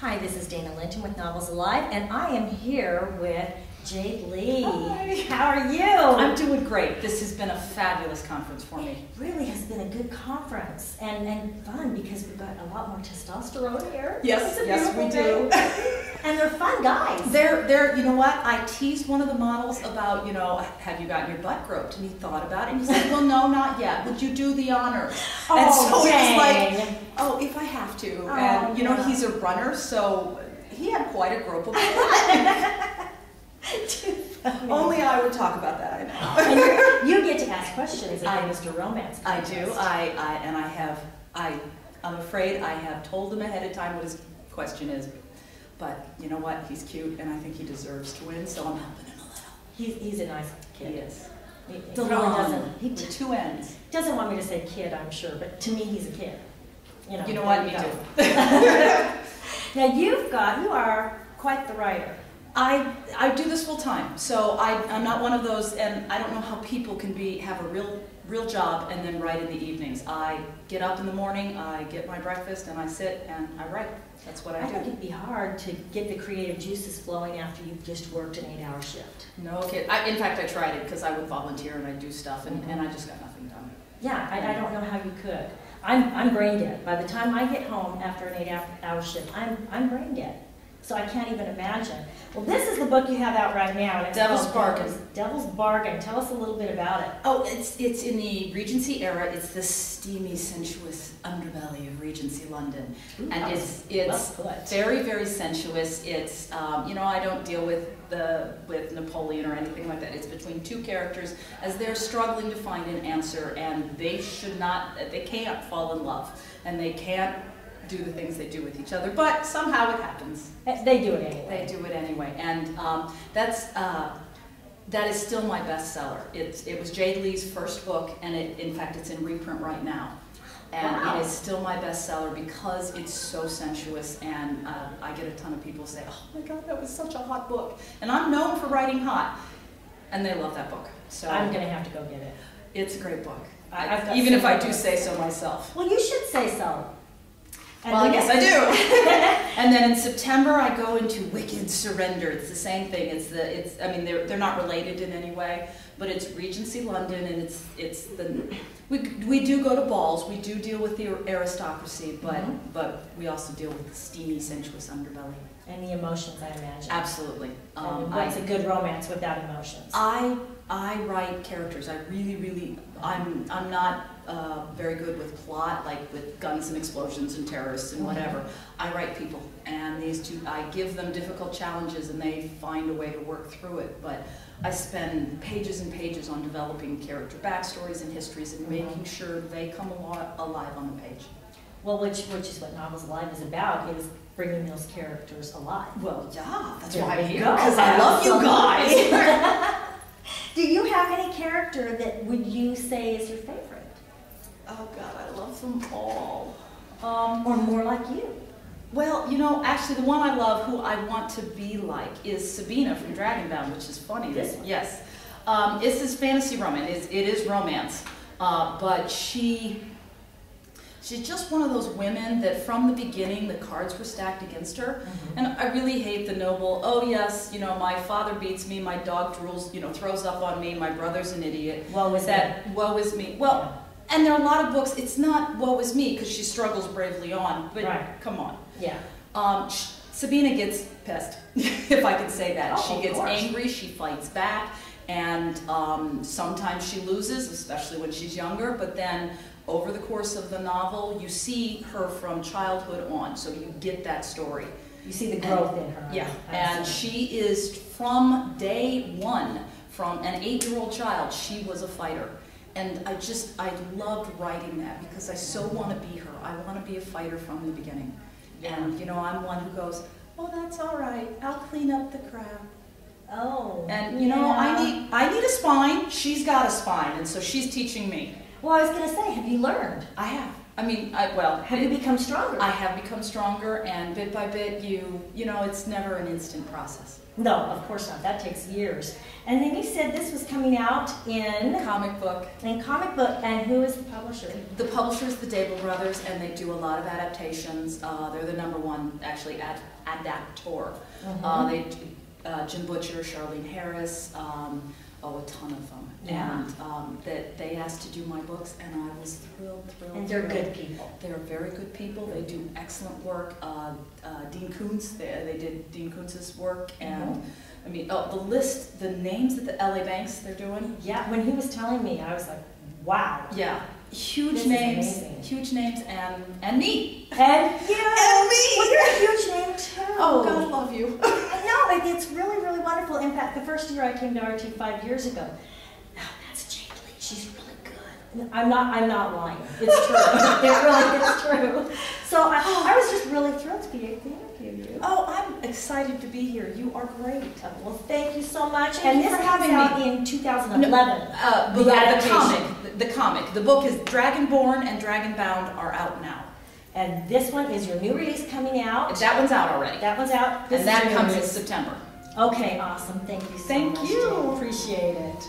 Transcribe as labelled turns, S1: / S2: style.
S1: Hi, this is Dayna Linton with Novels Alive, and I am here with Jade Lee.
S2: Hi.
S1: How are you?
S2: I'm doing great. This has been a fabulous conference for me.
S1: It really has been a good conference and fun because we've got a lot more testosterone here.
S2: Yes, we do.
S1: And they're fun guys.
S2: They're, you know what? I teased one of the models about, you know, have you gotten your butt groped? And he thought about it and he said, well, no, not yet. Would you do the honors?
S1: Oh,
S2: and so
S1: dang.
S2: it was like, oh, if I have to.
S1: Oh,
S2: and, you know,
S1: yeah.
S2: he's a runner, so he had quite a gropeable butt. Only I would talk about that, I know.
S1: And you get to ask questions at Mr. Romance.
S2: I do. I'm afraid I have told him ahead of time what his question is. But you know what? He's cute, and I think he deserves to win, so I'm helping him a little.
S1: He's a nice kid.
S2: He is.
S1: He
S2: The
S1: really
S2: long,
S1: doesn't. He
S2: with two ends.
S1: doesn't want me to say kid, I'm sure, but to me he's a kid.
S2: You know what? Me
S1: go.
S2: too.
S1: Now you are quite the writer.
S2: I do this full time, so I'm not one of those, and I don't know how people can have a real job and then write in the evenings. I get up in the morning, I get my breakfast, and I sit and I write. That's what I do.
S1: I think it'd be hard to get the creative juices flowing after you've just worked an 8-hour shift.
S2: No kid. In fact, I tried it because I would volunteer and I do stuff, and I just got nothing done.
S1: Yeah, I don't know how you could. I'm brain dead. By the time I get home after an 8-hour shift, I'm brain dead. So I can't even imagine. Well, this is the book you have out right now. And it's
S2: Devil's
S1: called
S2: Bargain.
S1: Devil's Bargain. Tell us a little bit about it.
S2: Oh, it's in the Regency era. It's the steamy, sensuous underbelly of Regency London,
S1: Ooh,
S2: and it's very, very sensuous. It's you know, I don't deal with Napoleon or anything like that. It's between two characters as they're struggling to find an answer, and they can't fall in love, and they can't do the things they do with each other, but somehow it happens.
S1: They do it anyway.
S2: They do it anyway, and that is still my bestseller. It was Jade Lee's first book, and in fact it's in reprint right now, and
S1: wow.
S2: It is still my bestseller because it's so sensuous, and I get a ton of people say, "Oh my God, that was such a hot book," and I'm known for writing hot, and they love that book. So
S1: I'm gonna have to go get it.
S2: It's a great book,
S1: even
S2: if I do say so myself.
S1: Well, you should say so. And
S2: well, I guess I do. And then in September, I go into Wicked Surrender. It's the same thing. I mean, they're not related in any way, but it's Regency London, and we do go to balls. We do deal with the aristocracy, but we also deal with the steamy, sensuous underbelly
S1: and the emotions, I imagine.
S2: Absolutely.
S1: What's a good romance without emotions?
S2: I write characters. I really, I'm not very good with plot, like with guns and explosions and terrorists and whatever. I write people, and I give them difficult challenges, and they find a way to work through it. But I spend pages and pages on developing character backstories and histories and making sure they come alive on the page.
S1: Well, which is what Novels Alive is about, is bringing those characters alive.
S2: Well, yeah, that's
S1: there
S2: why I'm
S1: you
S2: here,
S1: go.
S2: because I love you guys.
S1: Do you have any character that would you say is your favorite?
S2: Oh God, I love them all.
S1: Or more like you?
S2: Well, you know, actually the one I love, who I want to be like, is Sabina from Dragonbound, which is funny.
S1: This one?
S2: Yes. It's this fantasy romance. It is romance. But she's just one of those women that from the beginning the cards were stacked against her. And I really hate the noble, oh yes, you know, my father beats me, my dog drools, you know, throws up on me, my brother's an idiot.
S1: Woe is me.
S2: Woe is me. Well, and there are a lot of books, it's not woe is me because she struggles bravely on, but come on.
S1: Yeah.
S2: Sabina gets pissed, if I could say that.
S1: Oh,
S2: she gets
S1: course.
S2: angry, she fights back, and sometimes she loses, especially when she's younger, but then over the course of the novel, you see her from childhood on, so you get that story.
S1: You see the growth in her.
S2: Yeah, and she is from day one, from an 8-year-old child, she was a fighter. And I loved writing that because I so want to be her. I want to be a fighter from the beginning. And, you know, I'm one who goes, oh, that's all right. I'll clean up the crap.
S1: Oh.
S2: And, you know, I need a spine. She's got a spine, and so she's teaching me.
S1: Well, I was going to say, have you learned?
S2: I have. I mean, have
S1: you become stronger?
S2: I have become stronger, and bit by bit, you know, it's never an instant process.
S1: No, of course not. That takes years. And then you said this was coming out in
S2: Comic book.
S1: In comic book, and who is the publisher?
S2: The publisher is the Dayna Brothers, and they do a lot of adaptations. They're the #1, actually, adaptor. Jim Butcher, Charlene Harris, a ton of them.
S1: Yeah.
S2: And that they asked to do my books, and I was thrilled.
S1: And they're good people.
S2: They're very good people. They do excellent work. Dean Koontz, they did Dean Koontz's work, and I mean, the list, the names of the LA Banks they're doing.
S1: Yeah, when he was telling me, I was like, wow.
S2: Yeah, huge
S1: This
S2: names,
S1: is amazing.
S2: huge names, and me.
S1: And you.
S2: And me.
S1: Well, you're a huge name too.
S2: Oh, God love you.
S1: I know, it's really, really wonderful. In fact, the first year I came to RT 5 years ago, that's Jade Lee. She's really good. I'm not lying. It's true. It really is true. So I was just really thrilled to be able to interview you.
S2: Oh, I'm excited to be here. You are great.
S1: Well, thank you so much.
S2: Thank
S1: And
S2: you
S1: this
S2: for
S1: comes
S2: having
S1: out
S2: me.
S1: in 2011.
S2: The
S1: adaptation.
S2: comic. The book is Dragonborn and Dragonbound are out now.
S1: And this one is your new release coming out.
S2: That one's out already.
S1: That one's out. This
S2: And that
S1: is your
S2: comes
S1: new
S2: in
S1: release.
S2: September.
S1: Okay, awesome. Thank you so
S2: Thank
S1: much.
S2: you.
S1: Jade. Appreciate it.